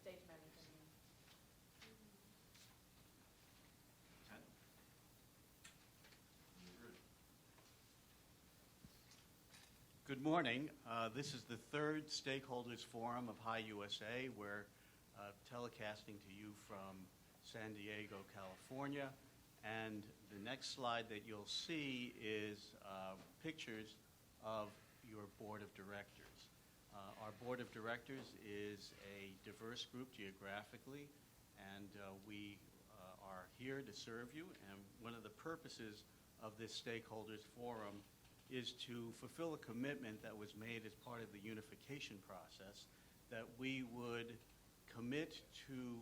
stage manager. Good morning. This is the third Stakeholders Forum of HIUSA. We're telecasting to you from San Diego, California. And the next slide that you'll see is pictures of your board of directors. Our board of directors is a diverse group geographically, and we are here to serve you. And one of the purposes of this Stakeholders Forum is to fulfill a commitment that was made as part of the unification process, that we would commit to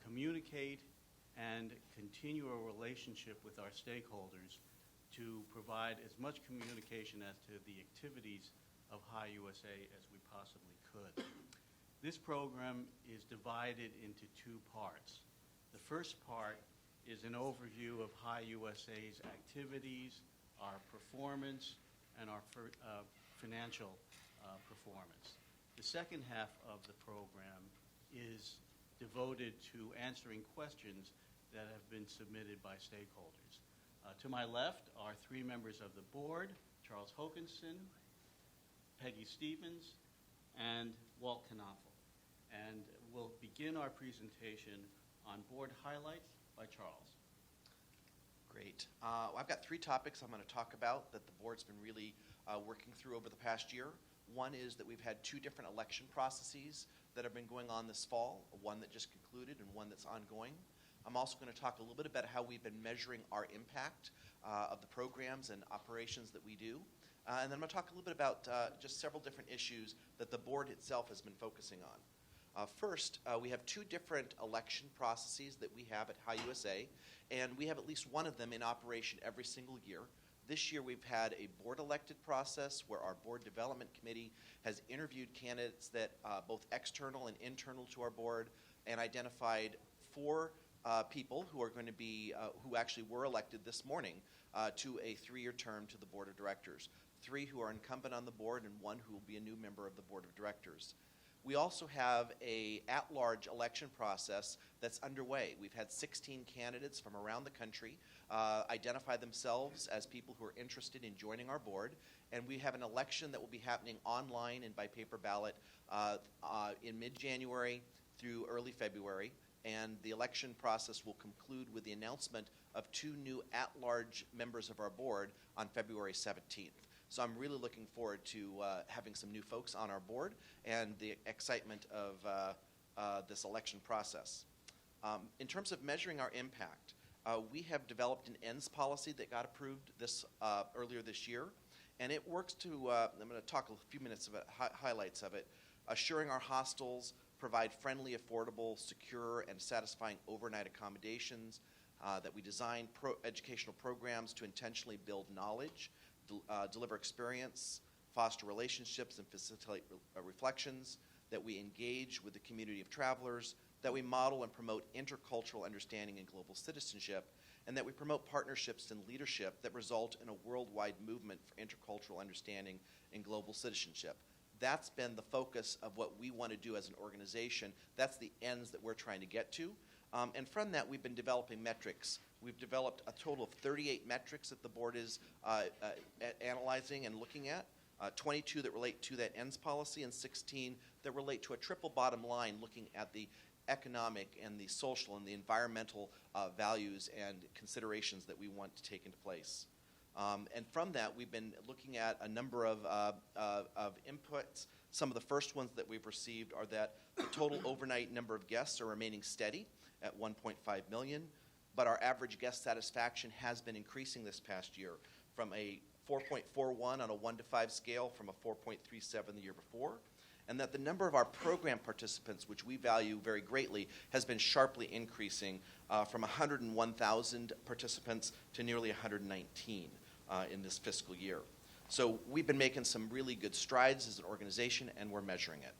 communicate and continue a relationship with our stakeholders to provide as much communication as to the activities of HIUSA as we possibly could. This program is divided into two parts. The first part is an overview of HIUSA's activities, our performance, and our financial performance. The second half of the program is devoted to answering questions that have been submitted by stakeholders. To my left are three members of the board, Charles Hokanson, Peggy Stevens, and Walt Knopfel. And we'll begin our presentation on board highlights by Charles. Great. I've got three topics I'm going to talk about that the board's been really working through over the past year. One is that we've had two different election processes that have been going on this fall, one that just concluded and one that's ongoing. I'm also going to talk a little bit about how we've been measuring our impact of the programs and operations that we do. And then I'm going to talk a little bit about just several different issues that the board itself has been focusing on. First, we have two different election processes that we have at HIUSA, and we have at least one of them in operation every single year. This year we've had a board-elected process where our board development committee has interviewed candidates that both external and internal to our board, and identified four people who are going to be, who actually were elected this morning to a 3-year term to the board of directors. 3 who are incumbent on the board and 1 who will be a new member of the board of directors. We also have a at-large election process that's underway. We've had 16 candidates from around the country identify themselves as people who are interested in joining our board, and we have an election that will be happening online and by paper ballot in mid-January through early February, and the election process will conclude with the announcement of 2 new at-large members of our board on February 17th. So I'm really looking forward to having some new folks on our board and the excitement of this election process. In terms of measuring our impact, we have developed an ends policy that got approved earlier this year, and it works to, I'm going to talk a few minutes about highlights of it, assuring our hostels provide friendly, affordable, secure, and satisfying overnight accommodations, that we design educational programs to intentionally build knowledge, deliver experience, foster relationships, and facilitate reflections, that we engage with the community of travelers, that we model and promote intercultural understanding and global citizenship, and that we promote partnerships and leadership that result in a worldwide movement for intercultural understanding and global citizenship. That's been the focus of what we want to do as an organization. That's the ends that we're trying to get to. And from that, we've been developing metrics. We've developed a total of 38 metrics that the board is analyzing and looking at, 22 that relate to that ends policy, and 16 that relate to a triple bottom line looking at the economic and the social and the environmental values and considerations that we want to take into place. And from that, we've been looking at a number of inputs. Some of the first ones that we've received are that the total overnight number of guests are remaining steady at 1.5 million, but our average guest satisfaction has been increasing this past year from a 4.41 on a 1 to 5 scale from a 4.37 the year before, and that the number of our program participants, which we value very greatly, has been sharply increasing from 101,000 participants to nearly 119 in this fiscal year. So we've been making some really good strides as an organization, and we're measuring it.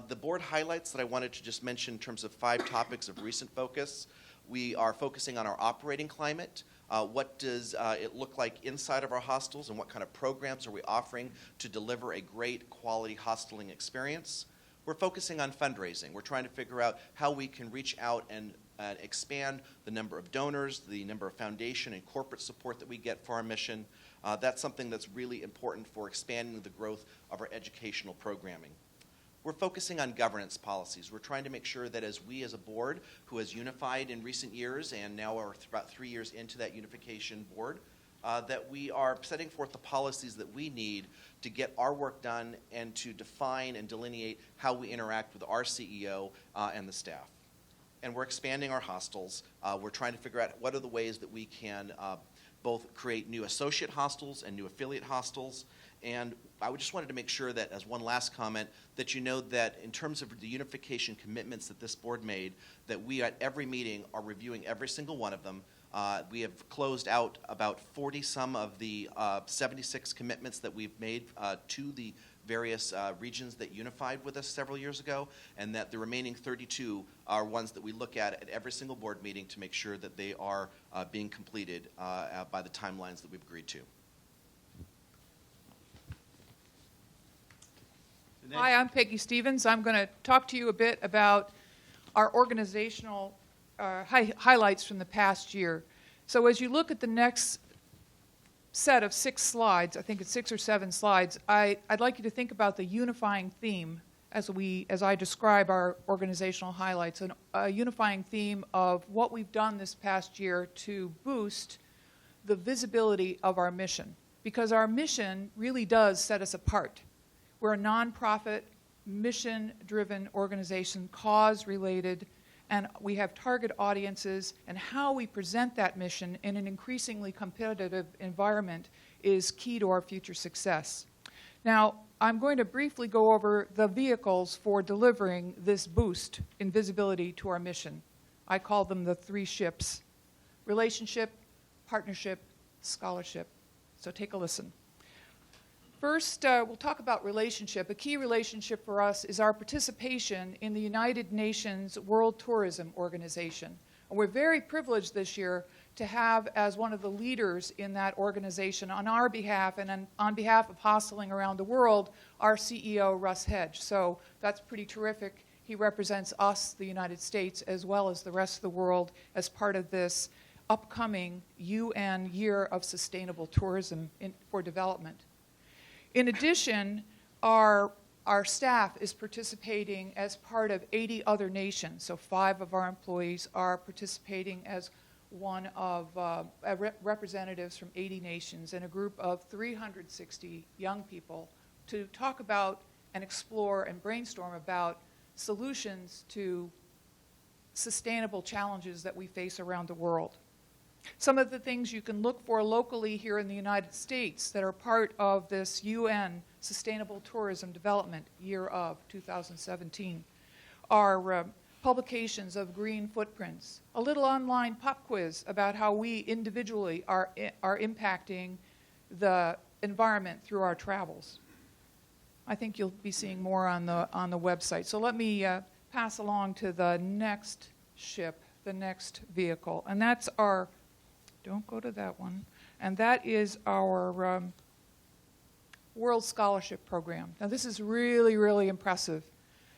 The board highlights that I wanted to just mention in terms of 5 topics of recent focus. We are focusing on our operating climate. What does it look like inside of our hostels, and what kind of programs are we offering to deliver a great quality hosteling experience? We're focusing on fundraising. We're trying to figure out how we can reach out and expand the number of donors, the number of foundation and corporate support that we get for our mission. That's something that's really important for expanding the growth of our educational programming. We're focusing on governance policies. We're trying to make sure that as we as a board who has unified in recent years and now are about 3 years into that unification board, that we are setting forth the policies that we need to get our work done and to define and delineate how we interact with our CEO and the staff. And we're expanding our hostels. We're trying to figure out what are the ways that we can both create new associate hostels and new affiliate hostels. And I just wanted to make sure that, as one last comment, that you know that in terms of the unification commitments that this board made, that we at every meeting are reviewing every single one of them. We have closed out about 40-some of the 76 commitments that we've made to the various regions that unified with us several years ago, and that the remaining 32 are ones that we look at every single board meeting to make sure that they are being completed by the timelines that we've agreed to. Hi, I'm Peggy Stevens. I'm going to talk to you a bit about our organizational highlights from the past year. So as you look at the next set of 6 slides, I think it's 6 or 7 slides, I'd like you to think about the unifying theme as I describe our organizational highlights, and a unifying theme of what we've done this past year to boost the visibility of our mission, because our mission really does set us apart. We're a nonprofit, mission-driven organization, cause-related, and we have target audiences, and how we present that mission in an increasingly competitive environment is key to our future success. Now, I'm going to briefly go over the vehicles for delivering this boost in visibility to our mission. I call them the 3 ships: relationship, partnership, scholarship. So take a listen. First, we'll talk about relationship. A key relationship for us is our participation in the United Nations World Tourism Organization. And we're very privileged this year to have as one of the leaders in that organization on our behalf and on behalf of hosteling around the world, our CEO, Russ Hedge. So that's pretty terrific. He represents us, the United States, as well as the rest of the world as part of this upcoming UN Year of Sustainable Tourism for Development. In addition, our staff is participating as part of 80 other nations. So 5 of our employees are participating as one of representatives from 80 nations and a group of 360 young people to talk about and explore and brainstorm about solutions to sustainable challenges that we face around the world. Some of the things you can look for locally here in the United States that are part of this UN Sustainable Tourism Development Year of 2017 are publications of green footprints, a little online pop quiz about how we individually are impacting the environment through our travels. I think you'll be seeing more on the website. So let me pass along to the next ship, the next vehicle, and that's our, don't go to that one, and that is our World Scholarship Program. Now this is really, really impressive.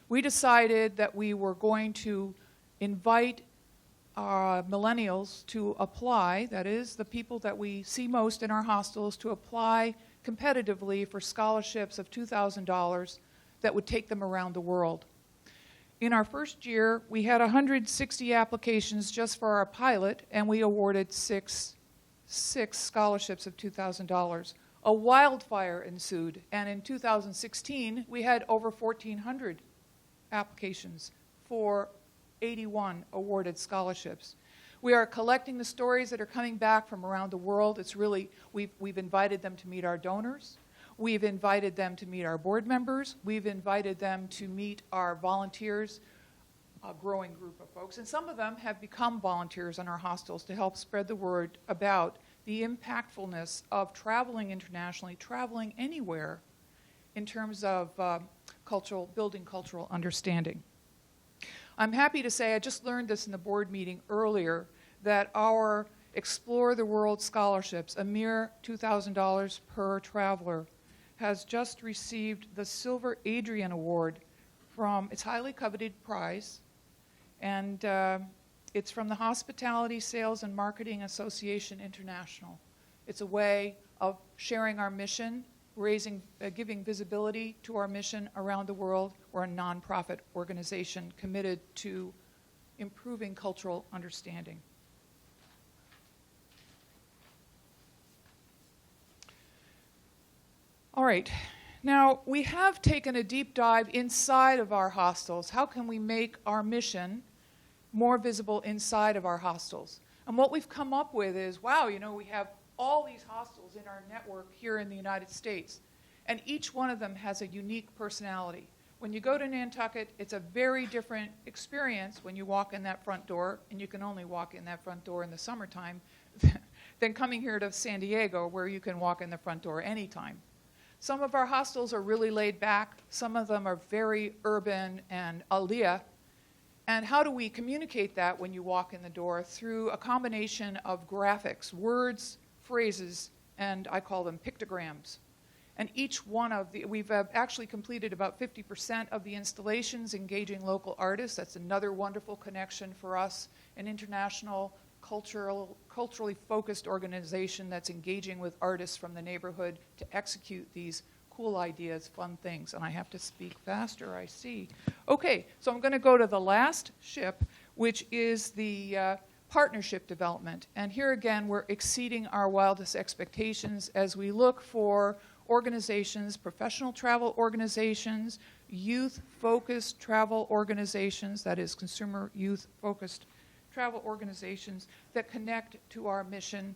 We decided that we were going to invite millennials to apply, that is, the people that we see most in our hostels, to apply competitively for scholarships of $2,000 that would take them around the world. In our first year, we had 160 applications just for our pilot, and we awarded six scholarships of $2,000. A wildfire ensued, and in 2016, we had over 1,400 applications for 81 awarded scholarships. We are collecting the stories that are coming back from around the world. It's really, we've invited them to meet our donors. We've invited them to meet our board members. We've invited them to meet our volunteers, a growing group of folks. And some of them have become volunteers in our hostels to help spread the word about the impactfulness of traveling internationally, traveling anywhere in terms of building cultural understanding. I'm happy to say, I just learned this in the board meeting earlier, that our Explore the World scholarships, a mere $2,000 per traveler, has just received the Silver Adrian Award from, it's highly coveted prize, and it's from the Hospitality Sales and Marketing Association International. It's a way of sharing our mission, giving visibility to our mission around the world. We're a nonprofit organization committed to improving cultural understanding. All right. Now, we have taken a deep dive inside of our hostels. How can we make our mission more visible inside of our hostels? And what we've come up with is, wow, you know, we have all these hostels in our network here in the United States, and each one of them has a unique personality. When you go to Nantucket, it's a very different experience when you walk in that front door, and you can only walk in that front door in the summertime, than coming here to San Diego, where you can walk in the front door anytime. Some of our hostels are really laid back. Some of them are very urban and aliyah. And how do we communicate that when you walk in the door? Through a combination of graphics, words, phrases, and I call them pictograms. And each one of the, we've actually completed about 50% of the installations engaging local artists. That's another wonderful connection for us, an international culturally focused organization that's engaging with artists from the neighborhood to execute these cool ideas, fun things. And I have to speak faster, I see. Okay, so I'm going to go to the last ship, which is the partnership development. And here again, we're exceeding our wildest expectations as we look for organizations, professional travel organizations, youth-focused travel organizations, that is consumer youth-focused travel organizations that connect to our mission.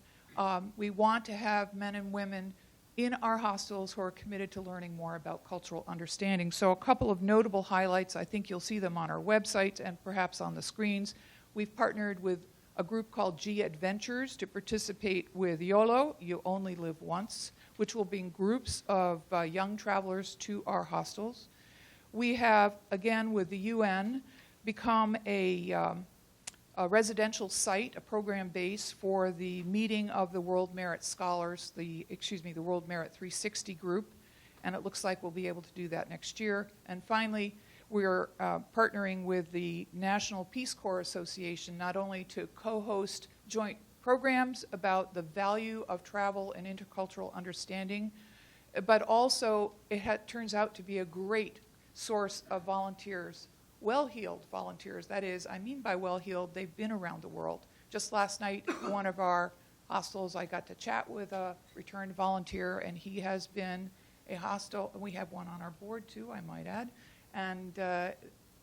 We want to have men and women in our hostels who are committed to learning more about cultural understanding. So a couple of notable highlights, I think you'll see them on our website and perhaps on the screens. We've partnered with a group called G Adventures to participate with YOLO, You Only Live Once, which will bring groups of young travelers to our hostels. We have, again, with the UN, become a residential site, a program base for the meeting of the World Merit Scholars, the World Merit 360 group, and it looks like we'll be able to do that next year. And finally, we're partnering with the National Peace Corps Association, not only to co-host joint programs about the value of travel and intercultural understanding, but also it turns out to be a great source of volunteers. Well-heeled volunteers, that is, I mean by well-heeled, they've been around the world. Just last night, one of our hostels, I got to chat with a returned volunteer, and he has been a hostel, and we have one on our board too, I might add, and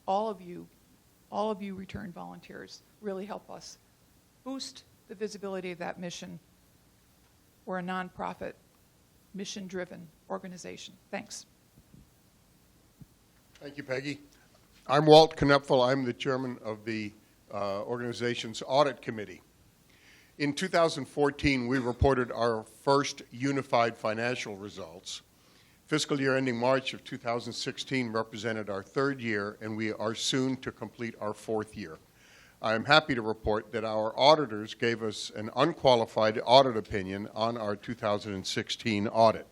all of you returned volunteers really help us boost the visibility of that mission. We're a nonprofit, mission-driven organization. Thanks. Thank you, Peggy. I'm Walt Knepfel. I'm the chairman of the organization's audit committee. In 2014, we reported our first unified financial results. Fiscal year ending March of 2016 represented our third year, and we are soon to complete our fourth year. I am happy to report that our auditors gave us an unqualified audit opinion on our 2016 audit.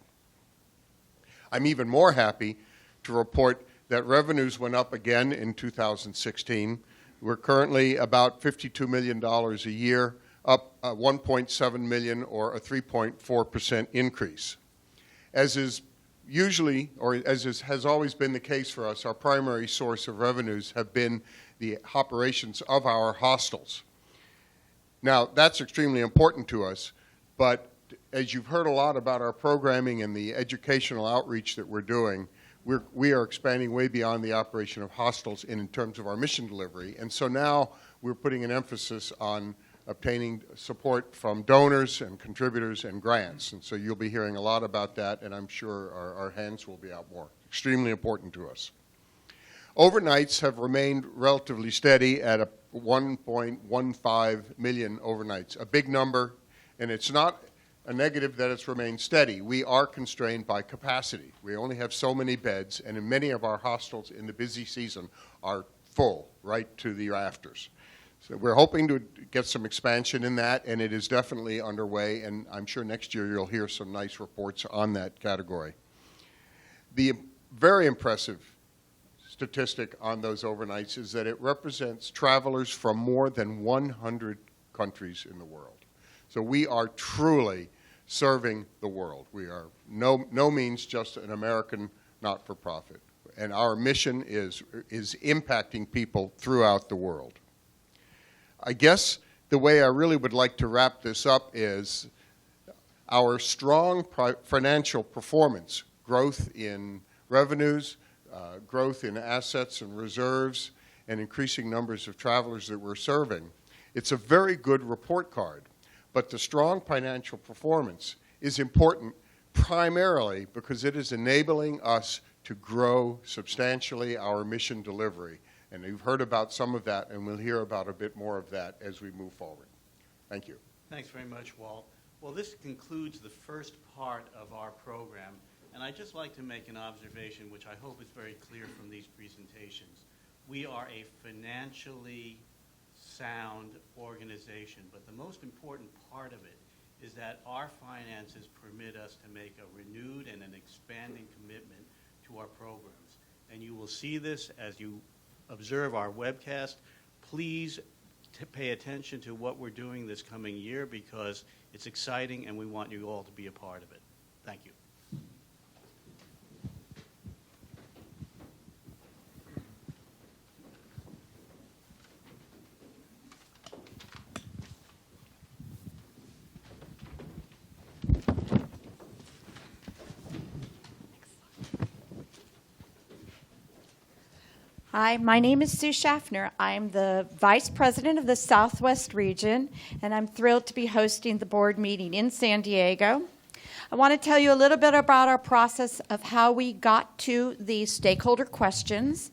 I'm even more happy to report that revenues went up again in 2016. We're currently about $52 million a year, up 1.7 million or a 3.4% increase. As is usually, or as has always been the case for us, our primary source of revenues have been the operations of our hostels. Now, that's extremely important to us, but as you've heard a lot about our programming and the educational outreach that we're doing, we are expanding way beyond the operation of hostels in terms of our mission delivery. And so now we're putting an emphasis on obtaining support from donors and contributors and grants. And so you'll be hearing a lot about that, and I'm sure our hands will be out more. Extremely important to us. Overnights have remained relatively steady at 1.15 million overnights, a big number, and it's not a negative that it's remained steady. We are constrained by capacity. We only have so many beds, and in many of our hostels in the busy season are full right to the rafters. So we're hoping to get some expansion in that, and it is definitely underway, and I'm sure next year you'll hear some nice reports on that category. The very impressive statistic on those overnights is that it represents travelers from more than 100 countries in the world. So we are truly serving the world. We are no means just an American not-for-profit. And our mission is impacting people throughout the world. I guess the way I really would like to wrap this up is our strong financial performance, growth in revenues, growth in assets and reserves, and increasing numbers of travelers that we're serving. It's a very good report card, but the strong financial performance is important primarily because it is enabling us to grow substantially our mission delivery. And you've heard about some of that, and we'll hear about a bit more of that as we move forward. Thank you. Thanks very much, Walt. Well, this concludes the first part of our program, and I'd just like to make an observation, which I hope is very clear from these presentations. We are a financially sound organization, but the most important part of it is that our finances permit us to make a renewed and an expanding commitment to our programs. And you will see this as you observe our webcast. Please pay attention to what we're doing this coming year because it's exciting and we want you all to be a part of it. Thank you. Hi, my name is Sue Schaffner. I'm the Vice President of the Southwest Region, and I'm thrilled to be hosting the board meeting in San Diego. I want to tell you a little bit about our process of how we got to the stakeholder questions.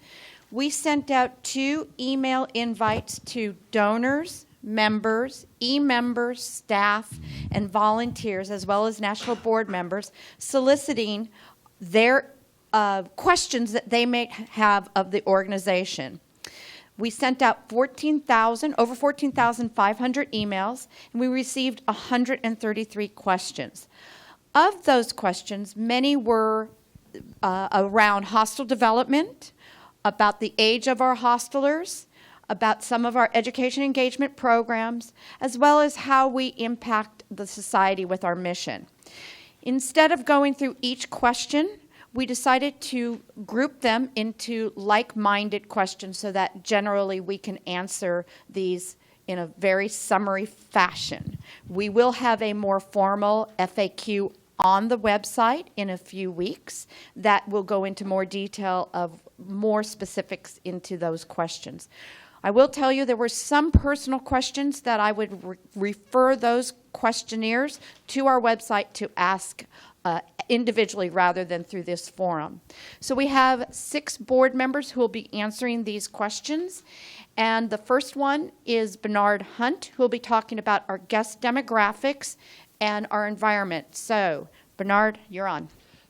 We sent out 2 email invites to donors, members, e-members, staff, and volunteers, as well as national board members, soliciting their questions that they may have of the organization. We sent out over 14,500 emails, and we received 133 questions. Of those questions, many were around hostel development, about the age of our hostelers, about some of our education engagement programs, as well as how we impact the society with our mission. Instead of going through each question, we decided to group them into like-minded questions so that generally we can answer these in a very summary fashion. We will have a more formal FAQ on the website in a few weeks that will go into more detail of more specifics into those questions. I will tell you there were some personal questions that I would refer those questionnaires to our website to ask individually rather than through this forum. So we have 6 board members who will be answering these questions. And the first one is Bernard Hunt, who will be talking about our guest demographics and our environment. So, Bernard, you're on.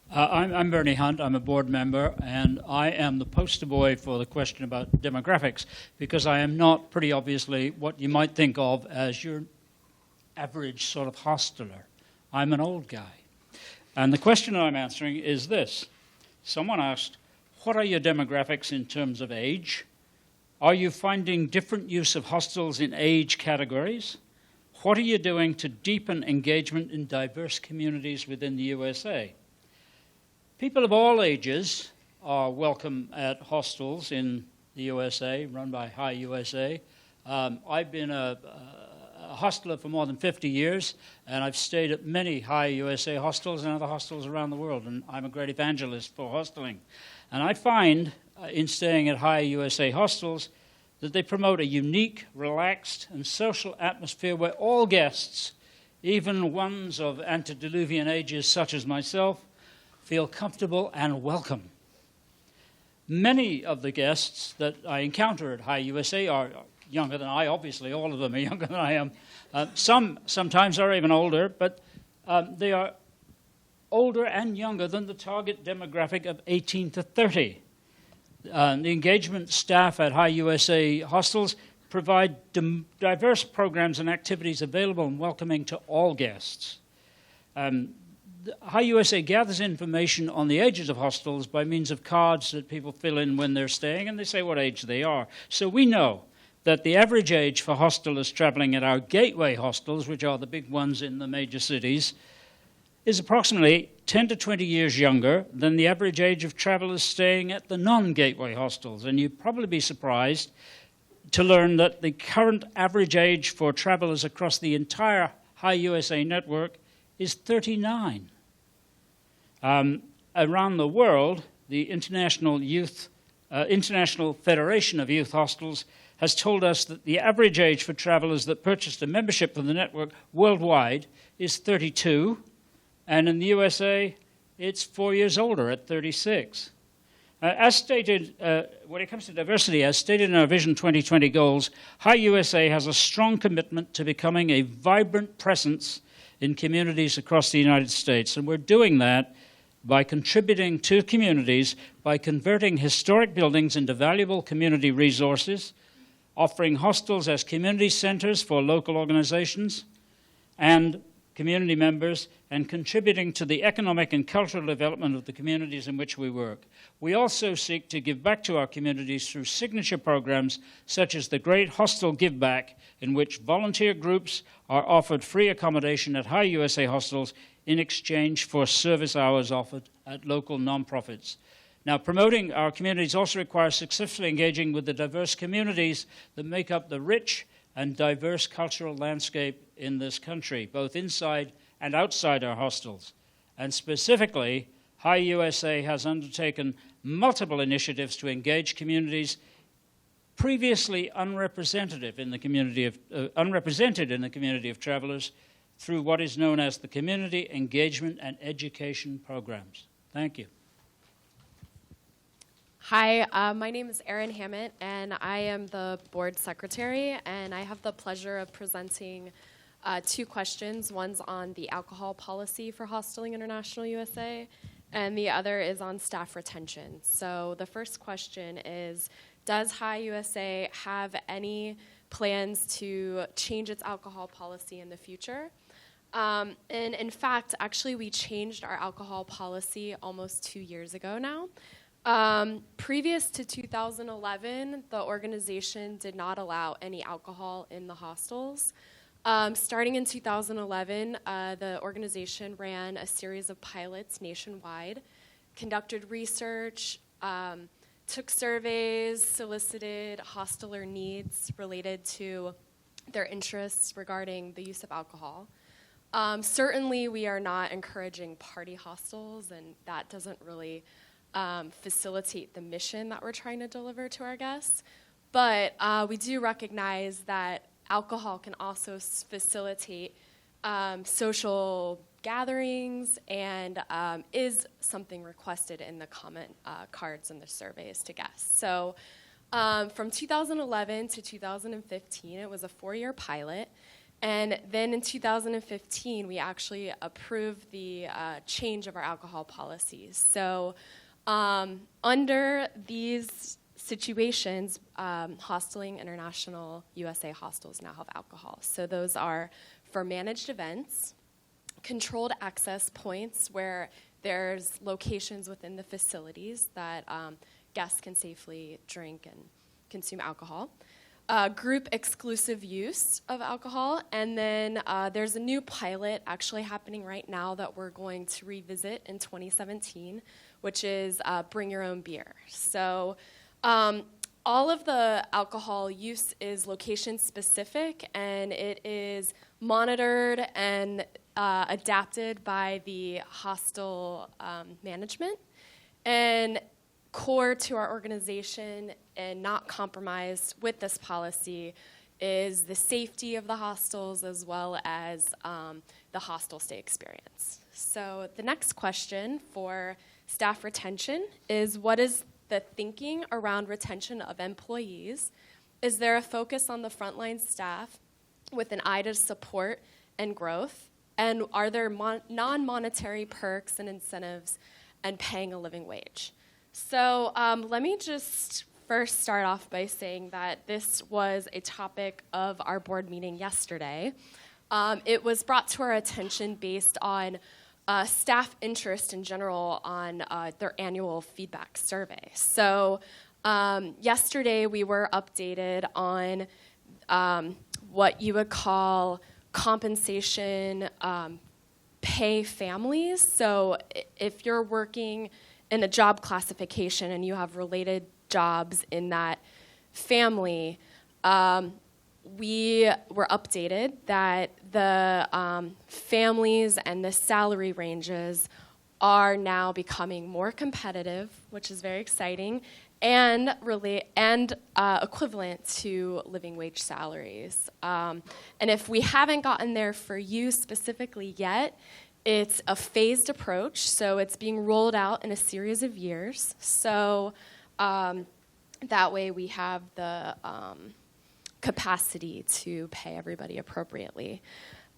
I'm Bernie Hunt. I'm a board member, and I am the poster boy for the question about demographics because I am not, pretty obviously, what you might think of as your average sort of hosteler. I'm an old guy. And the question I'm answering is this. Someone asked, what are your demographics in terms of age? Are you finding different use of hostels in age categories? What are you doing to deepen engagement in diverse communities within the USA? People of all ages are welcome at hostels in the USA, run by HIUSA. I've been a hostler for more than 50 years, and I've stayed at many HIUSA hostels and other hostels around the world, and I'm a great evangelist for hosteling. And I find, in staying at HIUSA hostels, that they promote a unique, relaxed, and social atmosphere where all guests, even ones of antediluvian ages such as myself, feel comfortable and welcome. Many of the guests that I encounter at HIUSA are younger than I. Obviously, all of them are younger than I am. Sometimes are even older, but they are older and younger than the target demographic of 18 to 30. The engagement staff at HIUSA hostels provide diverse programs and activities available and welcoming to all guests. HIUSA gathers information on the ages of hostels by means of cards that people fill in when they're staying, and they say what age they are. So we know that the average age for hostelers traveling at our gateway hostels, which are the big ones in the major cities, is approximately 10 to 20 years younger than the average age of travelers staying at the non-gateway hostels. And you'd probably be surprised to learn that the current average age for travelers across the entire HIUSA network is 39. Around the world, the International Federation of Youth Hostels has told us that the average age for travelers that purchased a membership for the network worldwide is 32, and in the USA, it's 4 years older at 36. As stated, when it comes to diversity, as stated in our Vision 2020 goals, HIUSA has a strong commitment to becoming a vibrant presence in communities across the United States. And we're doing that by contributing to communities, by converting historic buildings into valuable community resources, offering hostels as community centers for local organizations and community members, and contributing to the economic and cultural development of the communities in which we work. We also seek to give back to our communities through signature programs such as the Great Hostel Give Back, in which volunteer groups are offered free accommodation at HIUSA hostels in exchange for service hours offered at local nonprofits. Now, promoting our communities also requires successfully engaging with the diverse communities that make up the rich and diverse cultural landscape in this country, both inside and outside our hostels. And specifically, HIUSA has undertaken multiple initiatives to engage communities previously unrepresented in the community of travelers through what is known as the Community Engagement and Education Programs. Thank you. Hi, my name is Erin Hammett, and I am the board secretary, and I have the pleasure of presenting two questions. One's on the alcohol policy for Hosteling International USA, and the other is on staff retention. So the first question is, does HIUSA have any plans to change its alcohol policy in the future? And in fact, actually, we changed our alcohol policy almost 2 years ago now. Previous to 2011, the organization did not allow any alcohol in the hostels. Starting in 2011, the organization ran a series of pilots nationwide, conducted research, took surveys, solicited hosteler needs related to their interests regarding the use of alcohol. Certainly, we are not encouraging party hostels, and that doesn't really facilitate the mission that we're trying to deliver to our guests. But we do recognize that alcohol can also facilitate social gatherings and is something requested in the comment cards and the surveys to guests. So from 2011 to 2015, it was a 4-year pilot. And then in 2015, we actually approved the change of our alcohol policies. So under these situations, Hosteling International USA hostels now have alcohol. So those are for managed events, controlled access points where there's locations within the facilities that guests can safely drink and consume alcohol. Group exclusive use of alcohol, and then there's a new pilot actually happening right now that we're going to revisit in 2017, which is bring your own beer. So all of the alcohol use is location specific, and it is monitored and adapted by the hostel management. And core to our organization and not compromised with this policy is the safety of the hostels as well as the hostel stay experience. So the next question for staff retention is, what is the thinking around retention of employees? Is there a focus on the frontline staff with an eye to support and growth? And are there non-monetary perks and incentives and paying a living wage? So let me just first start off by saying that this was a topic of our board meeting yesterday. It was brought to our attention based on staff interest in general on their annual feedback survey. So yesterday we were updated on what you would call compensation pay families. So if you're working in a job classification and you have related jobs in that family, we were updated that the families and the salary ranges are now becoming more competitive, which is very exciting, and equivalent to living wage salaries. And if we haven't gotten there for you specifically yet, it's a phased approach, so it's being rolled out in a series of years. So that way we have the capacity to pay everybody appropriately.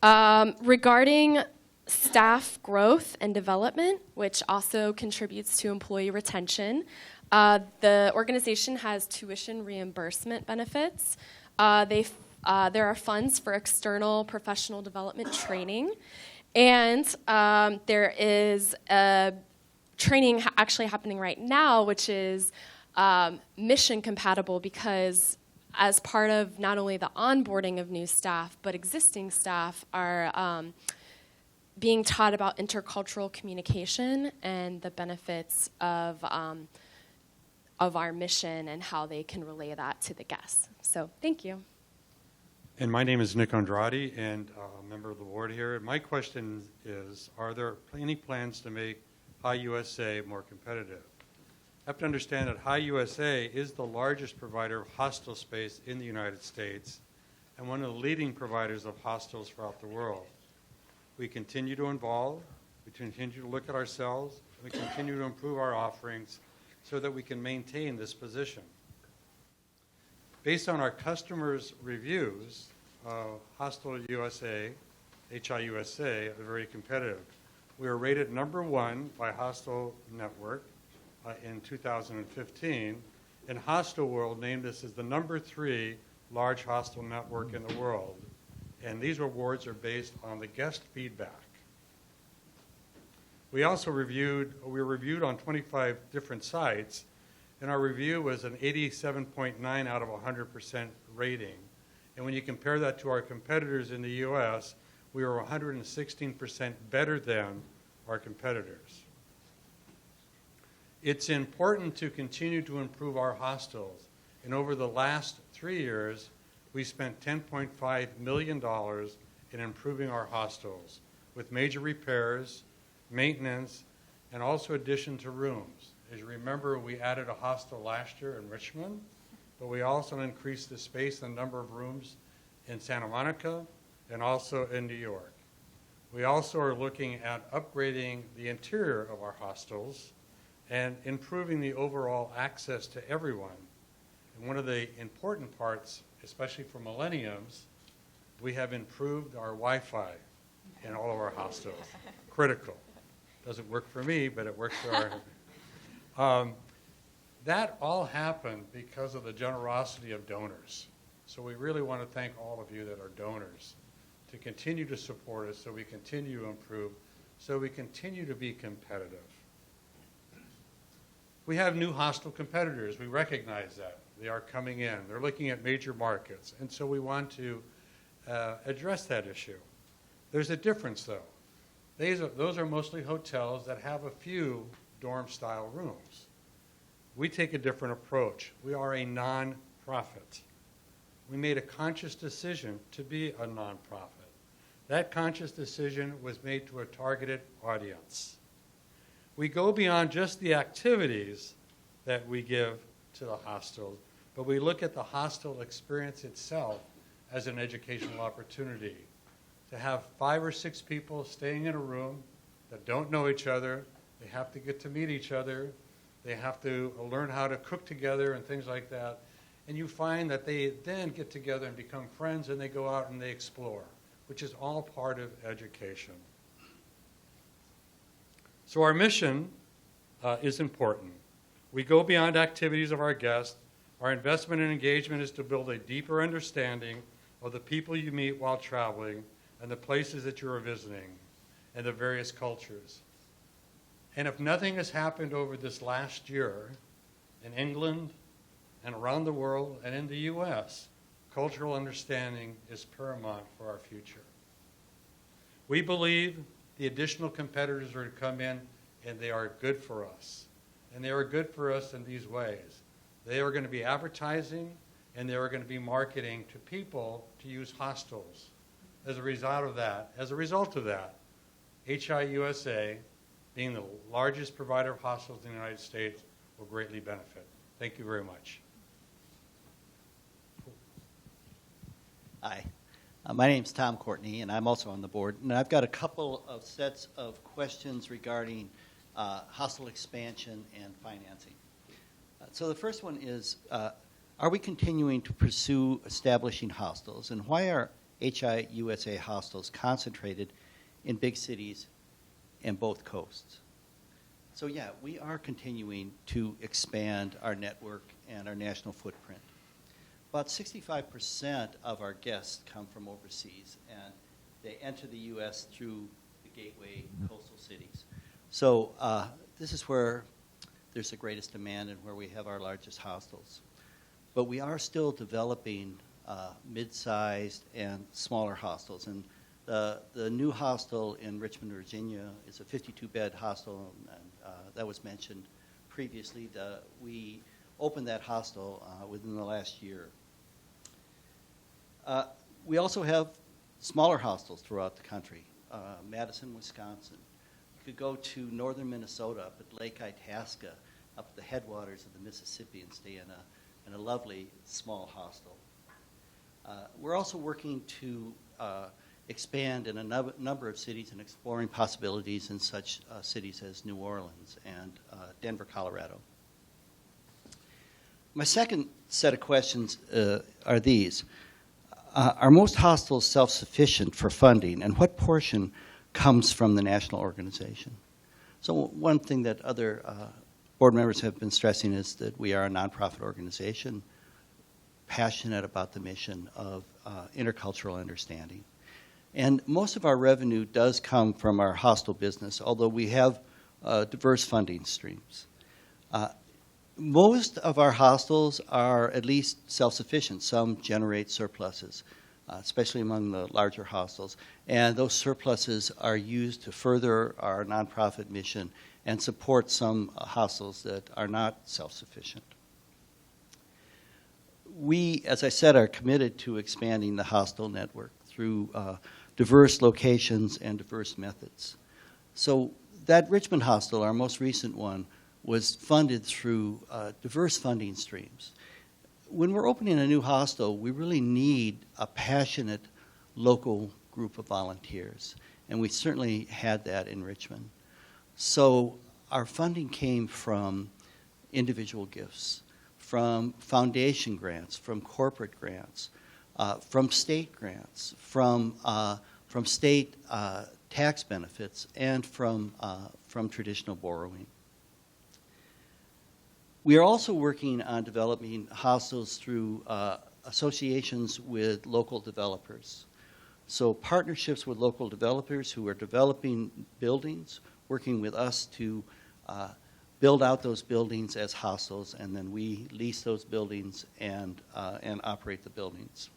Regarding staff growth and development, which also contributes to employee retention, the organization has tuition reimbursement benefits. There are funds for external professional development training, and there is a training actually happening right now, which is mission compatible, because as part of not only the onboarding of new staff, but existing staff are being taught about intercultural communication and the benefits of our mission and how they can relay that to the guests. So thank you. And my name is Nick Andrade, and a member of the board here. And my question is, are there any plans to make HIUSA more competitive? You have to understand that HIUSA is the largest provider of hostel space in the United States and one of the leading providers of hostels throughout the world. We continue to evolve, we continue to look at ourselves, we continue to improve our offerings so that we can maintain this position. Based on our customers' reviews, Hostel USA, HIUSA, are very competitive. We are rated #1 by Hostel Network in 2015, and Hostel World named us as the #3 large hostel network in the world. And these awards are based on the guest feedback. We also were reviewed on 25 different sites, and our review was an 87.9 out of 100% rating. And when you compare that to our competitors in the US, we were 116% better than our competitors. It's important to continue to improve our hostels. And over the last 3 years, we spent $10.5 million in improving our hostels with major repairs, maintenance, and also addition to rooms. As you remember, we added a hostel last year in Richmond, but we also increased the space and number of rooms in Santa Monica and also in New York. We also are looking at upgrading the interior of our hostels and improving the overall access to everyone. And one of the important parts, especially for millenniums, we have improved our Wi-Fi in all of our hostels. Critical. Doesn't work for me, but it works for our... That all happened because of the generosity of donors. So we really want to thank all of you that are donors to continue to support us so we continue to improve, so we continue to be competitive. We have new hostile competitors. We recognize that. They are coming in. They're looking at major markets. And so we want to address that issue. There's a difference, though. Those are mostly hotels that have a few dorm-style rooms. We take a different approach. We are a non-profit. We made a conscious decision to be a non-profit. That conscious decision was made to a targeted audience. We go beyond just the activities that we give to the hostels, but we look at the hostel experience itself as an educational opportunity. To have 5 or 6 people staying in a room that don't know each other, they have to get to meet each other, they have to learn how to cook together and things like that, and you find that they then get together and become friends and they go out and they explore, which is all part of education. So our mission is important. We go beyond activities of our guests. Our investment and engagement is to build a deeper understanding of the people you meet while traveling and the places that you are visiting. and the various cultures. And if nothing has happened over this last year in England and around the world and in the U.S., cultural understanding is paramount for our future. We believe the additional competitors are to come in, and they are good for us. And they are good for us in these ways. They are going to be advertising, and they are going to be marketing to people to use hostels. As a result of that, HIUSA, being the largest provider of hostels in the United States, will greatly benefit. Thank you very much. Hi, my name's Tom Courtney, and I'm also on the board. And I've got a couple of sets of questions regarding hostel expansion and financing. So the first one is, are we continuing to pursue establishing hostels? And why are HIUSA hostels concentrated in big cities and both coasts? So yeah, we are continuing to expand our network and our national footprint. About 65% of our guests come from overseas, and they enter the U.S. through the gateway coastal cities. So this is where there's the greatest demand and where we have our largest hostels. But we are still developing mid-sized and smaller hostels. And the new hostel in Richmond, Virginia is a 52-bed hostel, and that was mentioned previously. We opened that hostel within the last year. We also have smaller hostels throughout the country. Madison, Wisconsin. You could go to northern Minnesota, up at Lake Itasca, up at the headwaters of the Mississippi, and stay in a lovely small hostel. We're also working to expand in a number of cities and exploring possibilities in such cities as New Orleans and Denver, Colorado. My second set of questions are these. Are most hostels self-sufficient for funding, and what portion comes from the national organization? So one thing that other board members have been stressing is that we are a nonprofit organization, passionate about the mission of intercultural understanding. And most of our revenue does come from our hostel business, although we have diverse funding streams. Most of our hostels are at least self-sufficient. Some generate surpluses, especially among the larger hostels. And those surpluses are used to further our nonprofit mission and support some hostels that are not self-sufficient. We, as I said, are committed to expanding the hostel network through diverse locations and diverse methods. So that Richmond hostel, our most recent one, was funded through diverse funding streams. When we're opening a new hostel, we really need a passionate local group of volunteers, and we certainly had that in Richmond. So our funding came from individual gifts, from foundation grants, from corporate grants, from state grants, from state tax benefits, and from traditional borrowing. We are also working on developing hostels through associations with local developers. So partnerships with local developers who are developing buildings, working with us to build out those buildings as hostels, and then we lease those buildings and operate the buildings.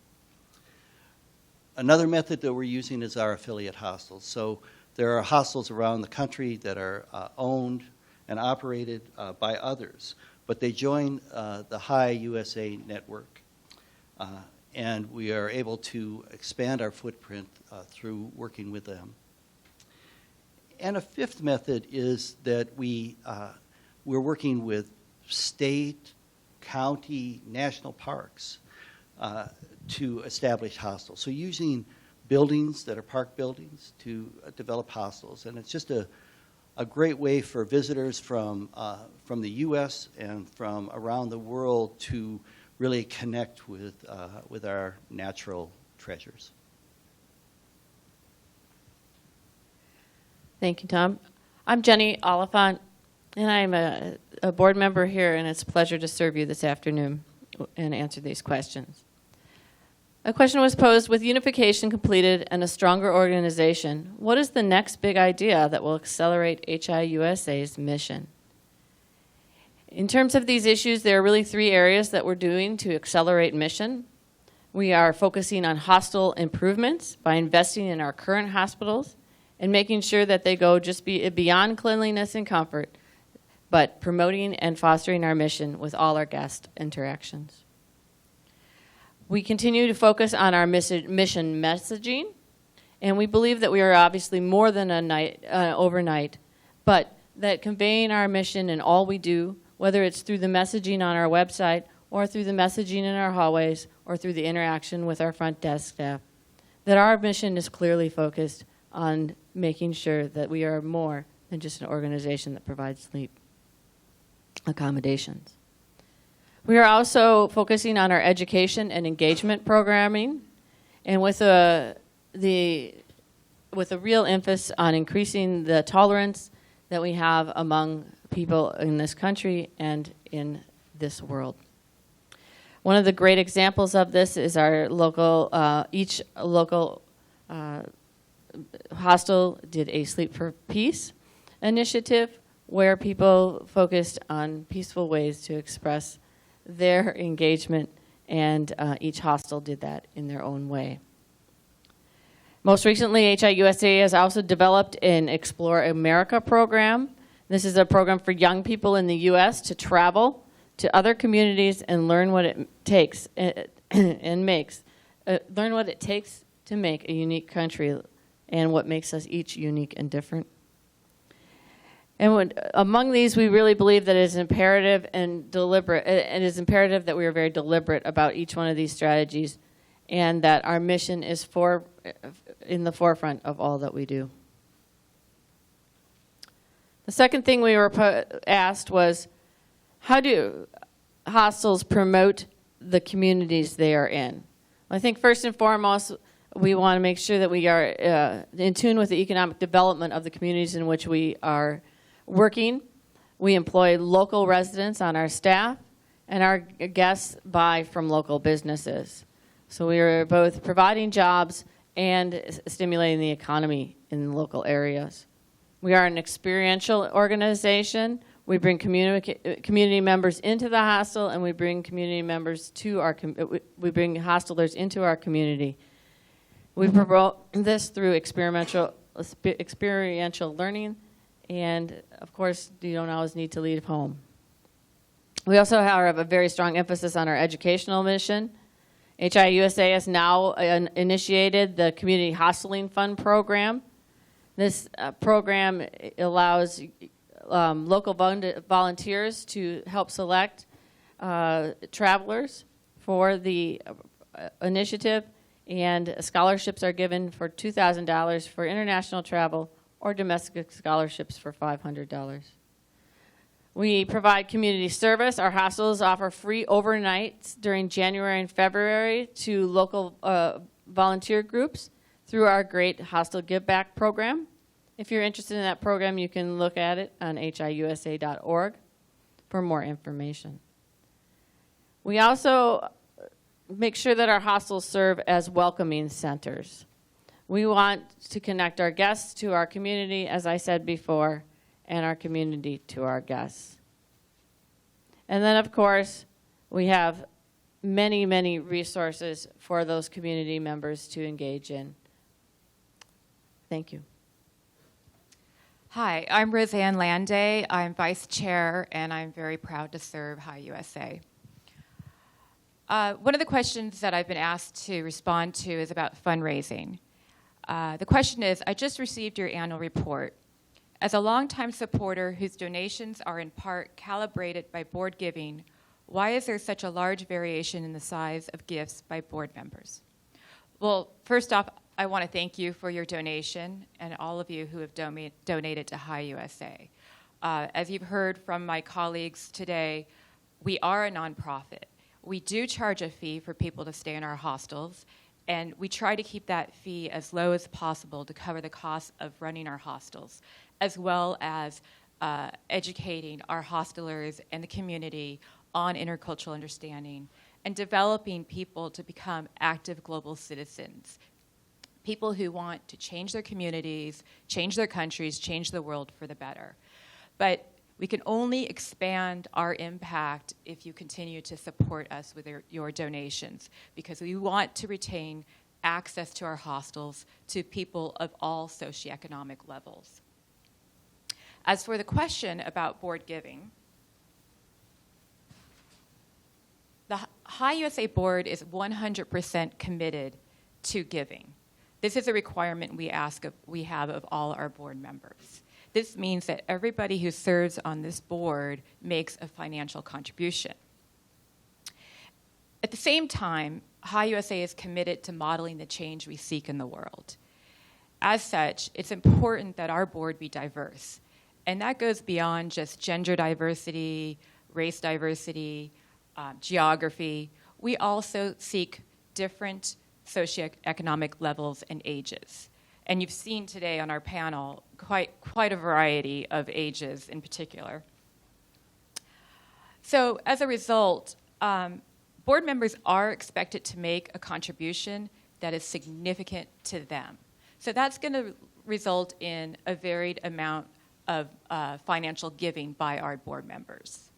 Another method that we're using is our affiliate hostels. So there are hostels around the country that are owned and operated by others, but they join the HIUSA network, and we are able to expand our footprint through working with them. And a fifth method is that we're working with state, county, national parks to establish hostels. So using buildings that are park buildings to develop hostels, and it's just a great way for visitors from the U.S. and from around the world to really connect with our natural treasures. Thank you, Tom. I'm Jenny Oliphant, and I'm a board member here, and it's a pleasure to serve you this afternoon and answer these questions. A question was posed, with unification completed and a stronger organization, what is the next big idea that will accelerate HIUSA's mission? In terms of these issues, there are really 3 areas that we're doing to accelerate mission. We are focusing on hostel improvements by investing in our current hospitals and making sure that they go just beyond cleanliness and comfort, but promoting and fostering our mission with all our guest interactions. We continue to focus on our mission messaging, and we believe that we are obviously more than overnight, but that conveying our mission in all we do, whether it's through the messaging on our website or through the messaging in our hallways or through the interaction with our front desk staff, that our mission is clearly focused on making sure that we are more than just an organization that provides sleep accommodations. We are also focusing on our education and engagement programming, and with a real emphasis on increasing the tolerance that we have among people in this country and in this world. One of the great examples of this is our each local hostel did a Sleep for Peace initiative where people focused on peaceful ways to express their engagement, and each hostel did that in their own way. Most recently, HIUSA has also developed an Explore America program. This is a program for young people in the U.S. to travel to other communities and learn what it takes learn what it takes to make a unique country and what makes us each unique and different. And among these, we really believe that it is imperative and deliberate. It is imperative that we are very deliberate about each one of these strategies, and that our mission is in the forefront of all that we do. The second thing we were asked was, how do hostels promote the communities they are in? I think first and foremost, we want to make sure that we are in tune with the economic development of the communities in which we are working. We employ local residents on our staff, and our guests buy from local businesses. So we are both providing jobs and stimulating the economy in local areas. We are an experiential organization. We bring community members into the hostel, and we bring community members to our we bring hostelers into our community. We promote this through experiential learning, and of course, you don't always need to leave home. We also have a very strong emphasis on our educational mission. HIUSA has now initiated the Community Hosteling Fund program. This program allows local volunteers to help select travelers for the initiative, and scholarships are given for $2,000 for international travel or domestic scholarships for $500. We provide community service. Our hostels offer free overnights during January and February to local volunteer groups through our great Hostel Give Back program. If you're interested in that program, you can look at it on hiusa.org for more information. We also make sure that our hostels serve as welcoming centers. We want to connect our guests to our community, as I said before, and our community to our guests. And then, of course, we have many, many resources for those community members to engage in. Thank you. Hi, I'm Roseanne Landay. I'm vice chair, and I'm very proud to serve HIUSA. One of the questions that I've been asked to respond to is about fundraising. The question is, I just received your annual report. As a longtime supporter whose donations are in part calibrated by board giving, why is there such a large variation in the size of gifts by board members? Well, first off, I want to thank you for your donation and all of you who have donated to HIUSA. As you've heard from my colleagues today, we are a nonprofit. We do charge a fee for people to stay in our hostels, and we try to keep that fee as low as possible to cover the cost of running our hostels, as well as educating our hostelers and the community on intercultural understanding and developing people to become active global citizens, people who want to change their communities, change their countries, change the world for the better. But we can only expand our impact if you continue to support us with your donations, because we want to retain access to our hostels to people of all socioeconomic levels. As for the question about board giving, the HIUSA board is 100% committed to giving. This is a requirement we have of all our board members. This means that everybody who serves on this board makes a financial contribution. At the same time, HIUSA is committed to modeling the change we seek in the world. As such, it's important that our board be diverse. And that goes beyond just gender diversity, race diversity, geography. We also seek different socioeconomic levels and ages. And you've seen today on our panel quite a variety of ages in particular. So as a result, board members are expected to make a contribution that is significant to them. So that's going to result in a varied amount of financial giving by our board members.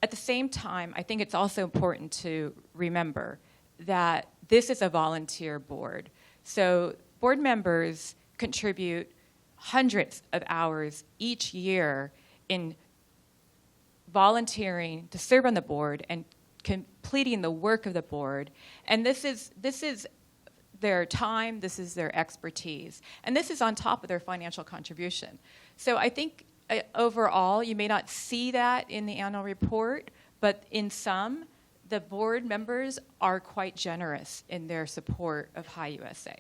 At the same time, I think it's also important to remember that this is a volunteer board. So board members contribute hundreds of hours each year in volunteering to serve on the board and completing the work of the board. And this is their time, this is their expertise. And this is on top of their financial contribution. So I think overall, you may not see that in the annual report, but in some, the board members are quite generous in their support of HIUSA. Okay.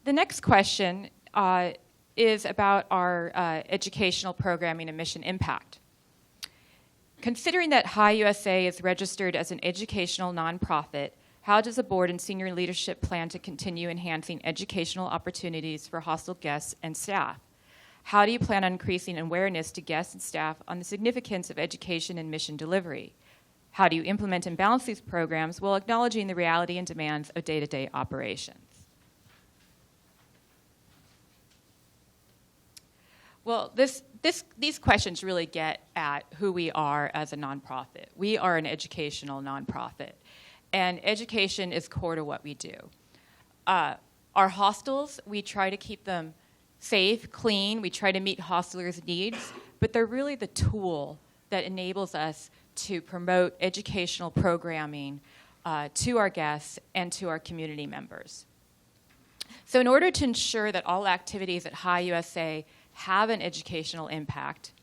The next question is about our educational programming and mission impact. Considering that HIUSA is registered as an educational nonprofit, how does the board and senior leadership plan to continue enhancing educational opportunities for hostel guests and staff? How do you plan on increasing awareness to guests and staff on the significance of education and mission delivery? How do you implement and balance these programs while acknowledging the reality and demands of day-to-day operations? Well, these questions really get at who we are as a nonprofit. We are an educational nonprofit, and education is core to what we do. Our hostels, we try to keep them safe, clean. We try to meet hostelers' needs, but they're really the tool that enables us to promote educational programming to our guests and to our community members. So in order to ensure that all activities at HIUSA have an educational impact,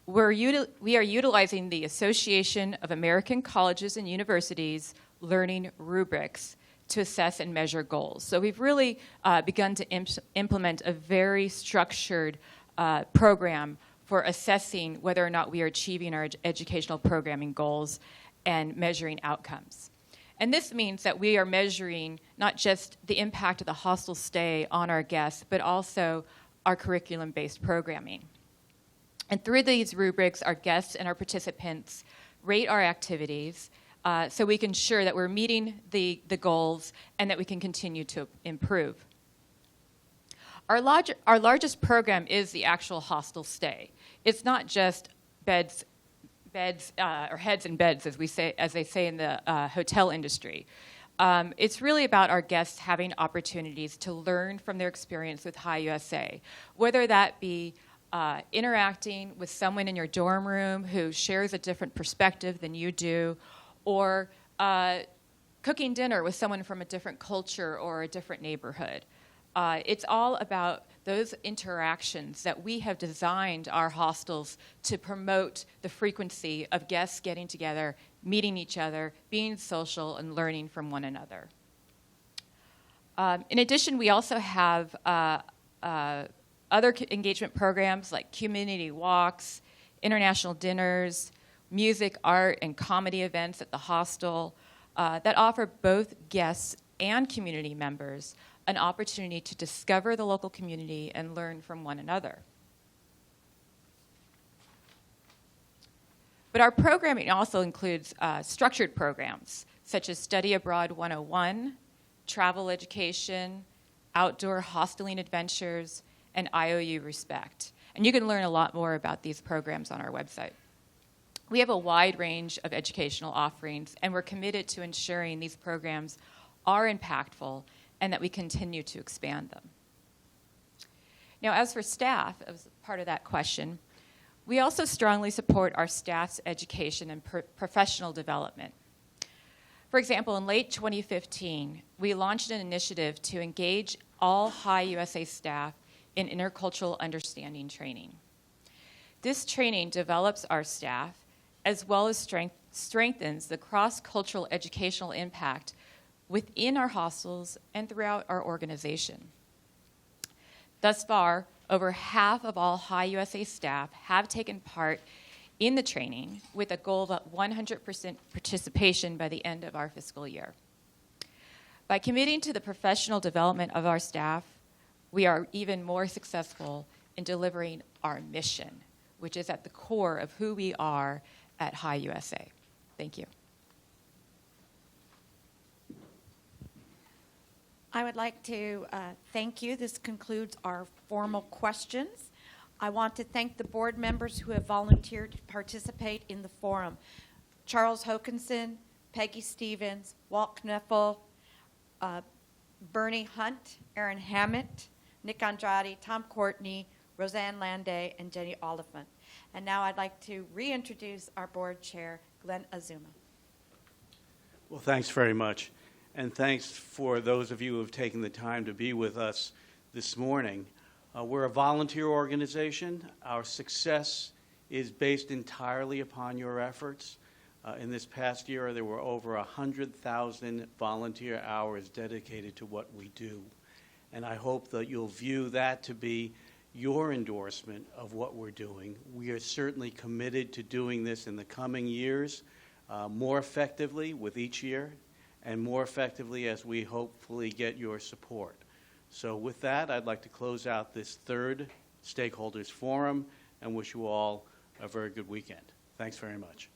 we are utilizing the Association of American Colleges and Universities learning rubrics to assess and measure goals. So we've really begun to implement a very structured program for assessing whether or not we are achieving our educational programming goals and measuring outcomes. And this means that we are measuring not just the impact of the hostel stay on our guests, but also our curriculum-based programming. And through these rubrics, our guests and our participants rate our activities so we can ensure that we're meeting the goals and that we can continue to improve. Our largest program is the actual hostel stay. It's not just beds or heads in beds, as they say in the hotel industry. It's really about our guests having opportunities to learn from their experience with HIUSA, whether that be interacting with someone in your dorm room who shares a different perspective than you do, or cooking dinner with someone from a different culture or a different neighborhood. It's all about those interactions that we have designed our hostels to promote the frequency of guests getting together, meeting each other, being social, and learning from one another. In addition, we also have other engagement programs like community walks, international dinners, music, art, and comedy events at the hostel that offer both guests and community members an opportunity to discover the local community and learn from one another. But our programming also includes structured programs, such as Study Abroad 101, Travel Education, Outdoor Hosteling Adventures, and IOU Respect. And you can learn a lot more about these programs on our website. We have a wide range of educational offerings, and we're committed to ensuring these programs are impactful and that we continue to expand them. Now, as for staff, as part of that question, we also strongly support our staff's education and professional development. For example, in late 2015, we launched an initiative to engage all HIUSA staff in intercultural understanding training. This training develops our staff as well as strengthens the cross-cultural educational impact within our hostels and throughout our organization. Thus far, over half of all HIUSA staff have taken part in the training with a goal of 100% participation by the end of our fiscal year. By committing to the professional development of our staff, we are even more successful in delivering our mission, which is at the core of who we are at HIUSA. Thank you. I would like to thank you. This concludes our formal questions. I want to thank the board members who have volunteered to participate in the forum. Charles Hokanson, Peggy Stevens, Walt Kneffel, Bernie Hunt, Aaron Hammett, Nick Andrade, Tom Courtney, Roseanne Landay, and Jenny Oliphant. And now I'd like to reintroduce our board chair, Glenn Azuma. Well, thanks very much. And thanks for those of you who have taken the time to be with us this morning. We're a volunteer organization. Our success is based entirely upon your efforts. In this past year, there were over 100,000 volunteer hours dedicated to what we do. And I hope that you'll view that to be your endorsement of what we're doing. We are certainly committed to doing this in the coming years more effectively with each year and more effectively as we hopefully get your support. So with that, I'd like to close out this third Stakeholders Forum and wish you all a very good weekend. Thanks very much.